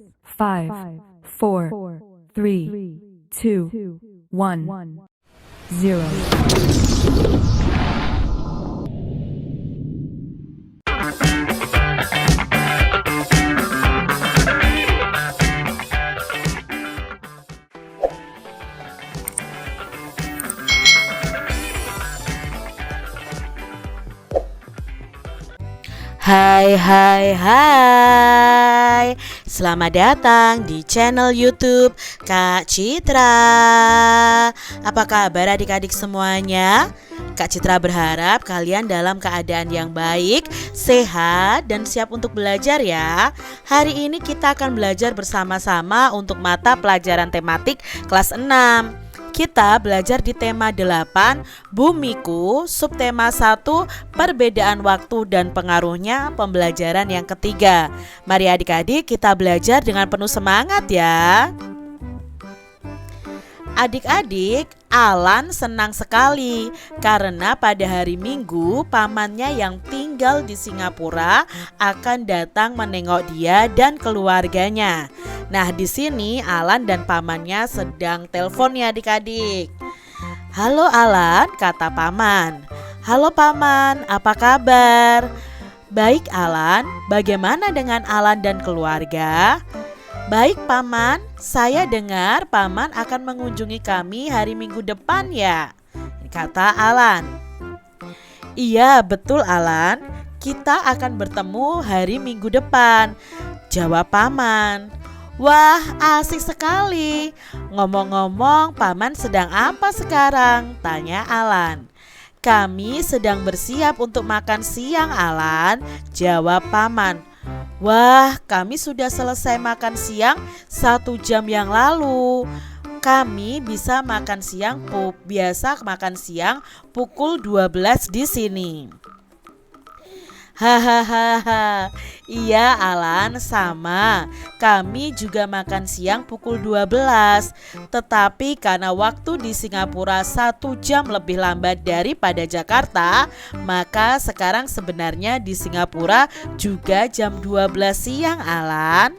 5, 4, 3, 2, 1, 0. Hai, selamat datang di channel YouTube Kak Citra. Apa kabar adik-adik semuanya? Kak Citra berharap kalian dalam keadaan yang baik, sehat, dan siap untuk belajar ya. Hari ini kita akan belajar bersama-sama untuk mata pelajaran tematik kelas 6. Kita belajar di tema 8, Bumiku, subtema 1, perbedaan waktu dan pengaruhnya, pembelajaran yang ketiga. Mari adik-adik kita belajar dengan penuh semangat ya. Adik-adik, Alan senang sekali karena pada hari Minggu pamannya yang tinggal di Singapura akan datang menengok dia dan keluarganya. Nah, di sini Alan dan pamannya sedang telepon ya adik-adik. "Halo Alan," kata paman. "Halo paman, apa kabar?" "Baik Alan, bagaimana dengan Alan dan keluarga?" "Baik paman, saya dengar paman akan mengunjungi kami hari Minggu depan ya," kata Alan. "Iya betul Alan, kita akan bertemu hari Minggu depan," jawab paman. "Wah, asik sekali. Ngomong-ngomong, paman sedang apa sekarang?" tanya Alan. "Kami sedang bersiap untuk makan siang Alan," jawab paman. "Wah, kami sudah selesai makan siang 1 jam yang lalu. Kami bisa makan siang biasa makan siang pukul 12 di sini." "Hahaha, iya Alan, sama. Kami juga makan siang pukul 12. Tetapi karena waktu di Singapura 1 jam lebih lambat daripada Jakarta, maka sekarang sebenarnya di Singapura juga jam 12 siang Alan."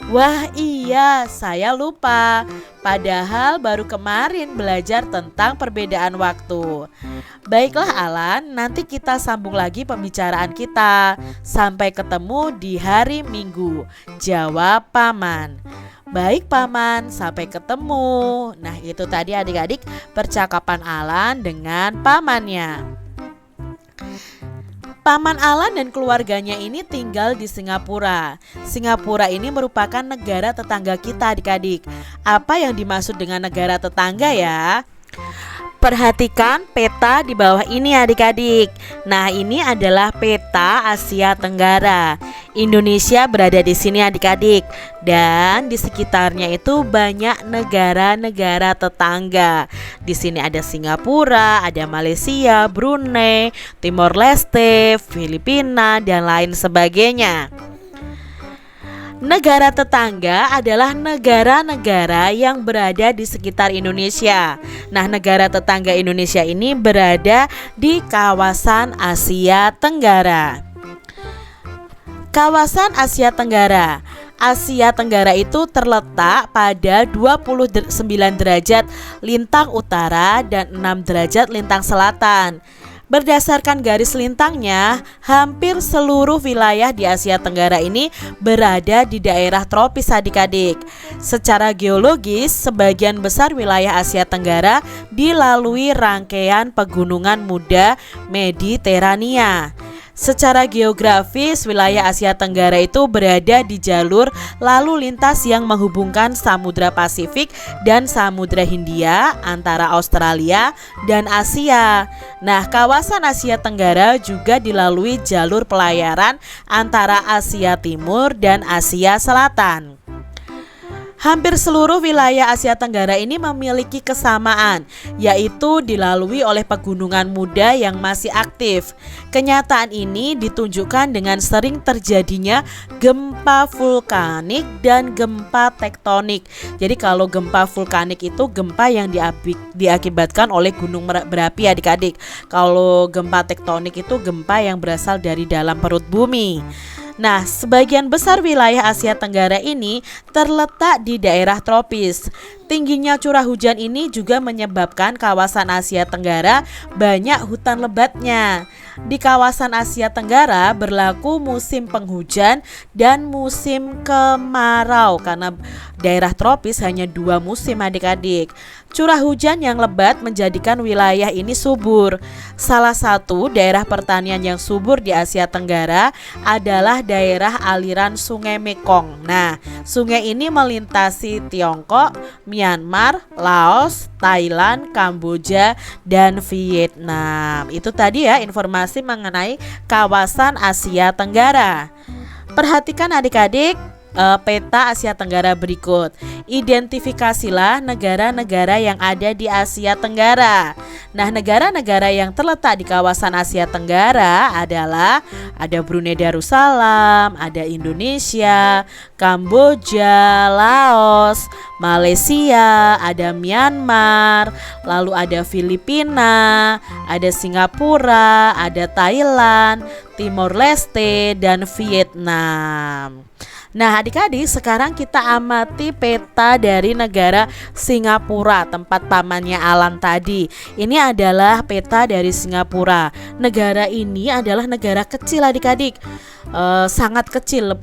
"Wah iya, saya lupa. Padahal baru kemarin belajar tentang perbedaan waktu." "Baiklah Alan, nanti kita sambung lagi pembicaraan kita. Sampai ketemu di hari Minggu," jawab paman. "Baik paman, sampai ketemu." Nah, itu tadi adik-adik percakapan Alan dengan pamannya. Paman Alan dan keluarganya ini tinggal di Singapura. Singapura ini merupakan negara tetangga kita adik-adik. Apa yang dimaksud dengan negara tetangga ya? Perhatikan peta di bawah ini adik-adik. Nah, ini adalah peta Asia Tenggara. Indonesia berada di sini adik-adik. Dan di sekitarnya itu banyak negara-negara tetangga. Di sini ada Singapura, ada Malaysia, Brunei, Timor Leste, Filipina, dan lain sebagainya. Negara tetangga adalah negara-negara yang berada di sekitar Indonesia. Nah, negara tetangga Indonesia ini berada di kawasan Asia Tenggara. Kawasan Asia Tenggara. Asia Tenggara itu terletak pada 29 derajat lintang utara dan 6 derajat lintang selatan. Berdasarkan garis lintangnya, hampir seluruh wilayah di Asia Tenggara ini berada di daerah tropis adik-adik. Secara geologis, sebagian besar wilayah Asia Tenggara dilalui rangkaian pegunungan muda Mediterania. Secara geografis, wilayah Asia Tenggara itu berada di jalur lalu lintas yang menghubungkan Samudra Pasifik dan Samudra Hindia antara Australia dan Asia. Nah, kawasan Asia Tenggara juga dilalui jalur pelayaran antara Asia Timur dan Asia Selatan. Hampir seluruh wilayah Asia Tenggara ini memiliki kesamaan, yaitu dilalui oleh pegunungan muda yang masih aktif. Kenyataan ini ditunjukkan dengan sering terjadinya gempa vulkanik dan gempa tektonik. Jadi kalau gempa vulkanik itu gempa yang diakibatkan oleh gunung berapi adik-adik. Kalau gempa tektonik itu gempa yang berasal dari dalam perut bumi. Nah, sebagian besar wilayah Asia Tenggara ini terletak di daerah tropis. Tingginya curah hujan ini juga menyebabkan kawasan Asia Tenggara banyak hutan lebatnya. Di kawasan Asia Tenggara berlaku musim penghujan dan musim kemarau karena daerah tropis hanya 2 musim adik-adik. Curah hujan yang lebat menjadikan wilayah ini subur. Salah satu daerah pertanian yang subur di Asia Tenggara adalah daerah aliran Sungai Mekong. Nah, sungai ini melintasi Tiongkok, Myanmar, Laos, Thailand, Kamboja, dan Vietnam. Itu tadi ya informasi mengenai kawasan Asia Tenggara. Perhatikan adik-adik peta Asia Tenggara berikut. Identifikasilah negara-negara yang ada di Asia Tenggara. Nah, negara-negara yang terletak di kawasan Asia Tenggara adalah ada Brunei Darussalam, ada Indonesia, Kamboja, Laos, Malaysia, ada Myanmar, lalu ada Filipina, ada Singapura, ada Thailand, Timor Leste, dan Vietnam. Nah, adik-adik, sekarang kita amati peta dari negara Singapura, tempat pamannya Alan tadi. Ini adalah peta dari Singapura. Negara ini adalah negara kecil adik-adik, sangat kecil.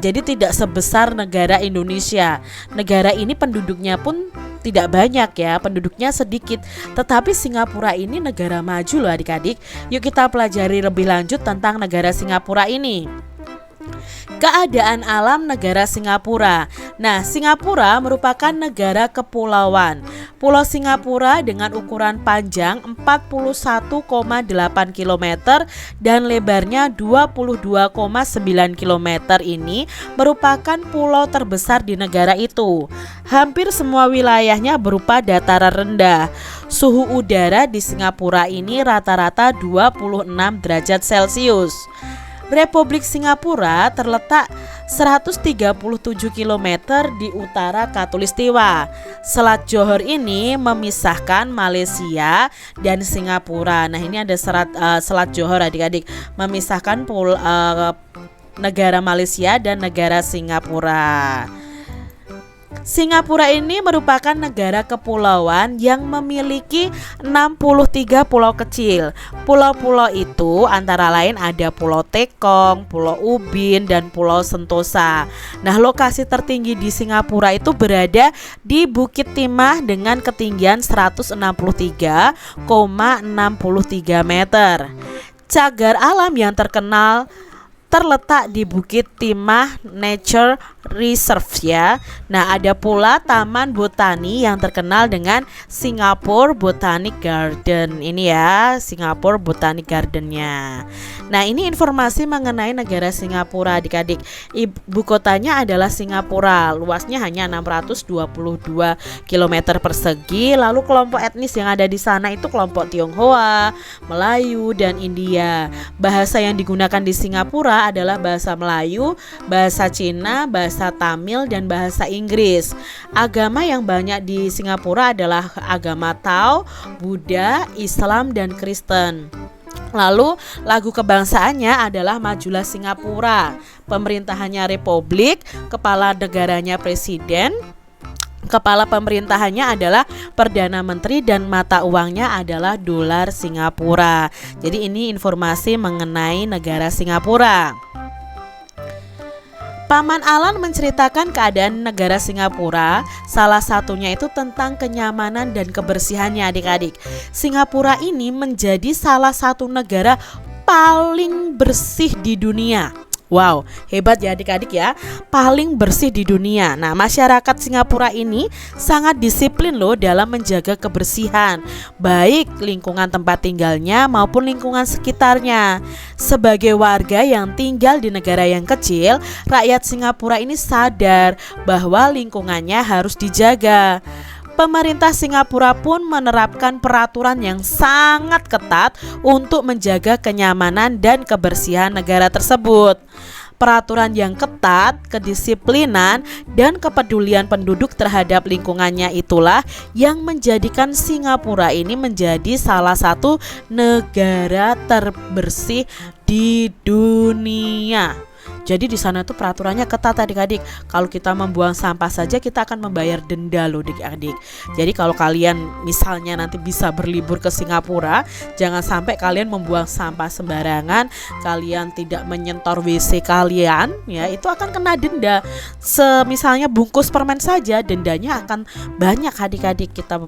Jadi tidak sebesar negara Indonesia. Negara ini penduduknya pun tidak banyak ya, penduduknya sedikit. Tetapi Singapura ini negara maju loh adik-adik. Yuk kita pelajari lebih lanjut tentang negara Singapura ini. Keadaan alam negara Singapura. Nah, Singapura merupakan negara kepulauan. Pulau Singapura dengan ukuran panjang 41,8 km dan lebarnya 22,9 km ini merupakan pulau terbesar di negara itu. Hampir semua wilayahnya berupa dataran rendah. Suhu udara di Singapura ini rata-rata 26 derajat Celcius. Republik Singapura terletak 137 km di utara Khatulistiwa. Selat Johor ini memisahkan Malaysia dan Singapura. Nah, ini ada Selat Johor adik-adik, memisahkan negara Malaysia dan negara Singapura. Singapura ini merupakan negara kepulauan yang memiliki 63 pulau kecil. Pulau-pulau itu antara lain ada Pulau Tekong, Pulau Ubin, dan Pulau Sentosa. Nah, lokasi tertinggi di Singapura itu berada di Bukit Timah dengan ketinggian 163,63 meter. Cagar alam yang terkenal terletak di Bukit Timah Nature Reserve ya. Nah, ada pula Taman Botani yang terkenal dengan Singapore Botanic Garden. Ini ya, Singapore Botanic Gardennya. Nah, ini informasi mengenai negara Singapura adik-adik. Ibu kotanya adalah Singapura. Luasnya hanya 622 km persegi. Lalu kelompok etnis yang ada di sana itu kelompok Tionghoa, Melayu, dan India. Bahasa yang digunakan di Singapura adalah bahasa Melayu, bahasa Cina, bahasa Tamil, dan bahasa Inggris. Agama yang banyak di Singapura adalah agama Tao, Buddha, Islam, dan Kristen. Lalu lagu kebangsaannya adalah Majulah Singapura. Pemerintahannya republik, kepala negaranya presiden, kepala pemerintahannya adalah Perdana Menteri, dan mata uangnya adalah dolar Singapura. Jadi ini informasi mengenai negara Singapura. Paman Alan menceritakan keadaan negara Singapura. Salah satunya itu tentang kenyamanan dan kebersihannya adik-adik. Singapura ini menjadi salah satu negara paling bersih di dunia. Wow, hebat ya adik-adik ya, paling bersih di dunia. Nah, masyarakat Singapura ini sangat disiplin loh dalam menjaga kebersihan, baik lingkungan tempat tinggalnya maupun lingkungan sekitarnya. Sebagai warga yang tinggal di negara yang kecil, rakyat Singapura ini sadar bahwa lingkungannya harus dijaga. Pemerintah Singapura pun menerapkan peraturan yang sangat ketat untuk menjaga kenyamanan dan kebersihan negara tersebut. Peraturan yang ketat, kedisiplinan, dan kepedulian penduduk terhadap lingkungannya itulah yang menjadikan Singapura ini menjadi salah satu negara terbersih di dunia. Jadi di sana tuh peraturannya ketat adik-adik. Kalau kita membuang sampah saja kita akan membayar denda loh adik-adik. Jadi kalau kalian misalnya nanti bisa berlibur ke Singapura, jangan sampai kalian membuang sampah sembarangan, kalian tidak menyentor WC kalian, ya itu akan kena denda. Misalnya bungkus permen saja dendanya akan banyak adik-adik kita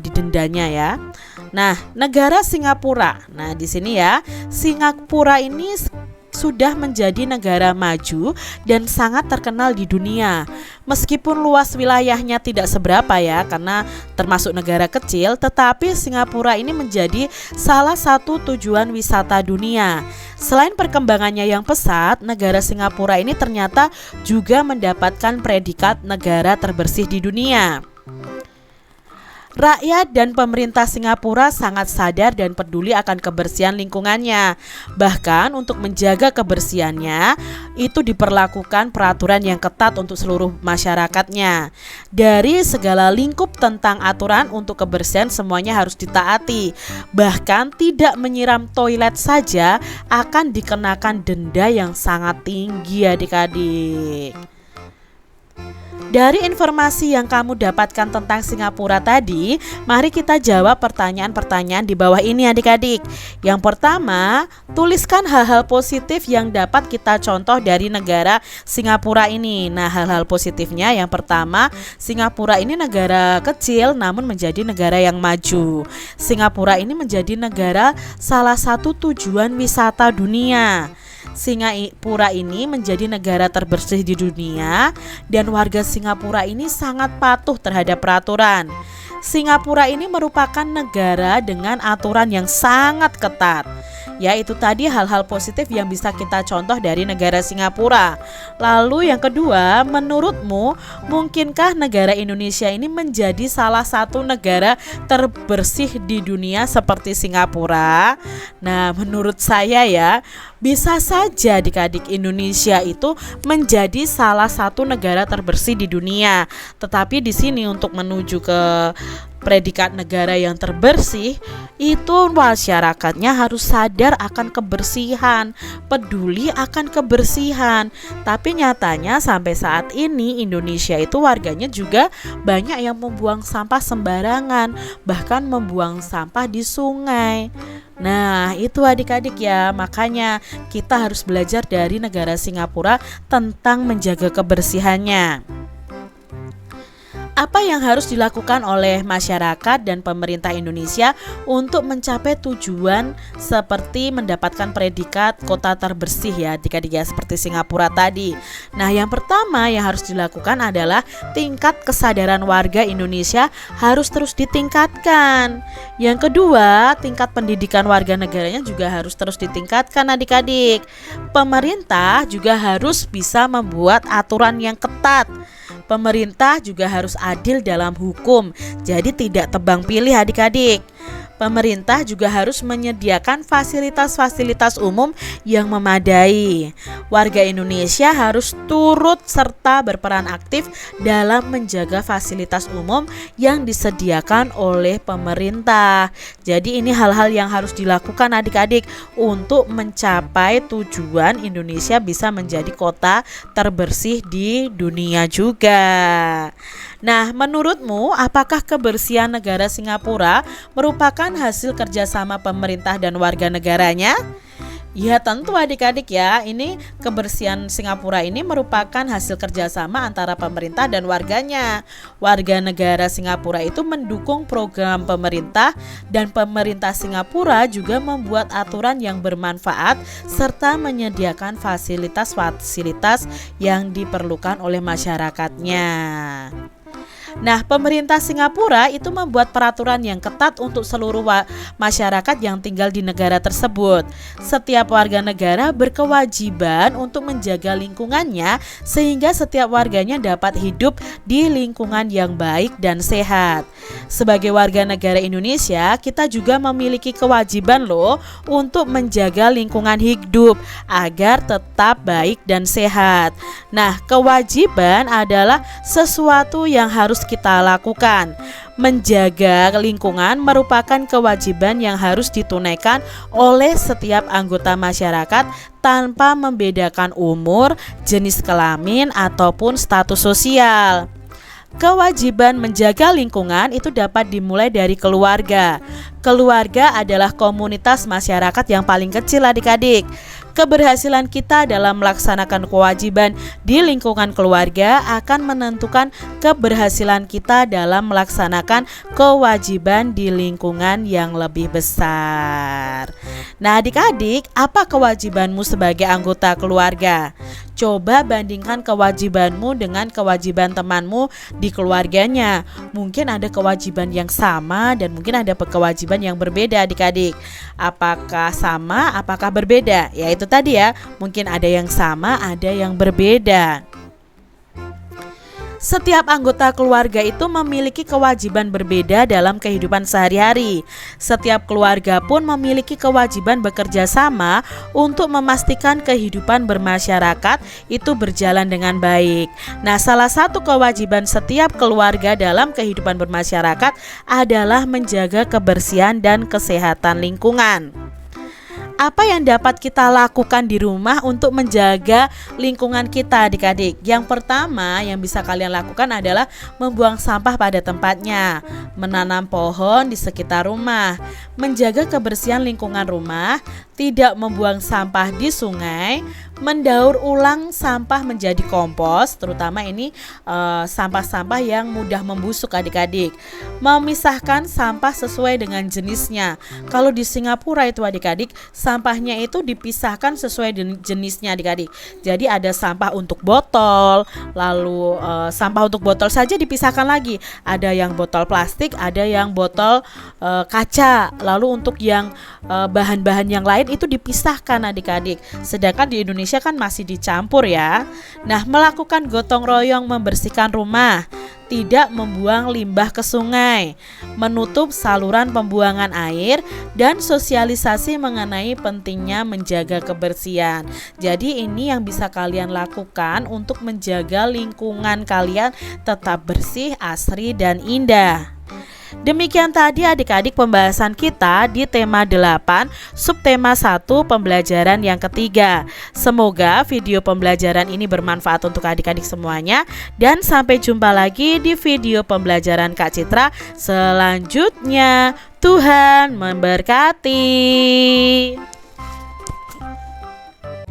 didendanya ya. Nah, negara Singapura. Nah, di sini ya, Singapura ini sudah menjadi negara maju dan sangat terkenal di dunia. Meskipun luas wilayahnya tidak seberapa ya, karena termasuk negara kecil, tetapi Singapura ini menjadi salah satu tujuan wisata dunia. Selain perkembangannya yang pesat, negara Singapura ini ternyata juga mendapatkan predikat negara terbersih di dunia. Rakyat dan pemerintah Singapura sangat sadar dan peduli akan kebersihan lingkungannya. Bahkan untuk menjaga kebersihannya, itu diperlakukan peraturan yang ketat untuk seluruh masyarakatnya. Dari segala lingkup tentang aturan untuk kebersihan semuanya harus ditaati. Bahkan tidak menyiram toilet saja akan dikenakan denda yang sangat tinggi adik-adik. Dari informasi yang kamu dapatkan tentang Singapura tadi, mari kita jawab pertanyaan-pertanyaan di bawah ini adik-adik. Yang pertama, tuliskan hal-hal positif yang dapat kita contoh dari negara Singapura ini. Nah, hal-hal positifnya yang pertama, Singapura ini negara kecil namun menjadi negara yang maju. Singapura ini menjadi negara salah satu tujuan wisata dunia. Singapura ini menjadi negara terbersih di dunia dan warga Singapura ini sangat patuh terhadap peraturan. Singapura ini merupakan negara dengan aturan yang sangat ketat. Ya, itu tadi hal-hal positif yang bisa kita contoh dari negara Singapura. Lalu yang kedua, menurutmu mungkinkah negara Indonesia ini menjadi salah satu negara terbersih di dunia seperti Singapura? Nah, menurut saya ya, bisa saja adik-adik Indonesia itu menjadi salah satu negara terbersih di dunia. Tetapi di sini untuk menuju ke predikat negara yang terbersih, itu masyarakatnya harus sadar akan kebersihan, peduli akan kebersihan. Tapi nyatanya sampai saat ini Indonesia itu warganya juga banyak yang membuang sampah sembarangan, bahkan membuang sampah di sungai. Nah, itu adik-adik ya, makanya kita harus belajar dari negara Singapura tentang menjaga kebersihannya. Apa yang harus dilakukan oleh masyarakat dan pemerintah Indonesia untuk mencapai tujuan seperti mendapatkan predikat kota terbersih ya adik-adik ya, seperti Singapura tadi. Nah, yang pertama yang harus dilakukan adalah tingkat kesadaran warga Indonesia harus terus ditingkatkan. Yang kedua, tingkat pendidikan warga negaranya juga harus terus ditingkatkan adik-adik. Pemerintah juga harus bisa membuat aturan yang ketat. Pemerintah juga harus adil dalam hukum, jadi tidak tebang pilih adik-adik. Pemerintah juga harus menyediakan fasilitas-fasilitas umum yang memadai. Warga Indonesia harus turut serta berperan aktif dalam menjaga fasilitas umum yang disediakan oleh pemerintah. Jadi ini hal-hal yang harus dilakukan adik-adik untuk mencapai tujuan Indonesia bisa menjadi kota terbersih di dunia juga. Nah, menurutmu apakah kebersihan negara Singapura merupakan hasil kerjasama pemerintah dan warga negaranya? Ya tentu adik-adik ya, ini kebersihan Singapura ini merupakan hasil kerjasama antara pemerintah dan warganya. Warga negara Singapura itu mendukung program pemerintah dan pemerintah Singapura juga membuat aturan yang bermanfaat serta menyediakan fasilitas-fasilitas yang diperlukan oleh masyarakatnya. Nah, pemerintah Singapura itu membuat peraturan yang ketat untuk seluruh masyarakat yang tinggal di negara tersebut. Setiap warga negara berkewajiban untuk menjaga lingkungannya sehingga setiap warganya dapat hidup di lingkungan yang baik dan sehat. Sebagai warga negara Indonesia, kita juga memiliki kewajiban loh untuk menjaga lingkungan hidup agar tetap baik dan sehat. Nah, kewajiban adalah sesuatu yang harus kita lakukan. Menjaga lingkungan merupakan kewajiban yang harus ditunaikan oleh setiap anggota masyarakat tanpa membedakan umur, jenis kelamin, ataupun status sosial. Kewajiban menjaga lingkungan itu dapat dimulai dari keluarga. Keluarga adalah komunitas masyarakat yang paling kecil adik-adik. Keberhasilan kita dalam melaksanakan kewajiban di lingkungan keluarga akan menentukan keberhasilan kita dalam melaksanakan kewajiban di lingkungan yang lebih besar. Nah adik-adik, apa kewajibanmu sebagai anggota keluarga? Coba bandingkan kewajibanmu dengan kewajiban temanmu di keluarganya. Mungkin ada kewajiban yang sama dan mungkin ada kewajiban yang berbeda adik-adik. Apakah sama, apakah berbeda? Ya itu tadi ya, mungkin ada yang sama, ada yang berbeda. Setiap anggota keluarga itu memiliki kewajiban berbeda dalam kehidupan sehari-hari. Setiap keluarga pun memiliki kewajiban bekerja sama untuk memastikan kehidupan bermasyarakat itu berjalan dengan baik. Nah, salah satu kewajiban setiap keluarga dalam kehidupan bermasyarakat adalah menjaga kebersihan dan kesehatan lingkungan. Apa yang dapat kita lakukan di rumah untuk menjaga lingkungan kita adik-adik? Yang pertama yang bisa kalian lakukan adalah membuang sampah pada tempatnya, menanam pohon di sekitar rumah, menjaga kebersihan lingkungan rumah, tidak membuang sampah di sungai, mendaur ulang sampah menjadi kompos, terutama ini sampah-sampah yang mudah membusuk adik-adik. Memisahkan sampah sesuai dengan jenisnya. Kalau di Singapura itu adik-adik, sampahnya itu dipisahkan sesuai jenisnya adik-adik. Jadi ada sampah untuk botol, lalu sampah untuk botol saja dipisahkan lagi. Ada yang botol plastik, ada yang botol kaca. Lalu untuk yang bahan-bahan yang lain itu dipisahkan adik-adik. Sedangkan di Indonesia kan masih dicampur ya. Nah, melakukan gotong royong membersihkan rumah, tidak membuang limbah ke sungai, menutup saluran pembuangan air, dan sosialisasi mengenai pentingnya menjaga kebersihan. Jadi ini yang bisa kalian lakukan untuk menjaga lingkungan kalian tetap bersih, asri, dan indah. Demikian tadi adik-adik pembahasan kita di tema 8 subtema 1 pembelajaran yang ketiga. Semoga video pembelajaran ini bermanfaat untuk adik-adik semuanya, dan sampai jumpa lagi di video pembelajaran Kak Citra selanjutnya. Tuhan memberkati.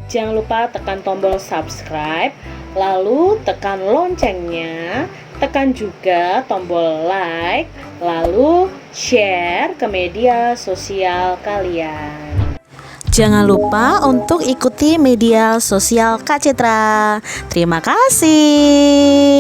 Jangan lupa tekan tombol subscribe, lalu tekan loncengnya, tekan juga tombol like, lalu share ke media sosial kalian. Jangan lupa untuk ikuti media sosial Kak Citra. Terima kasih.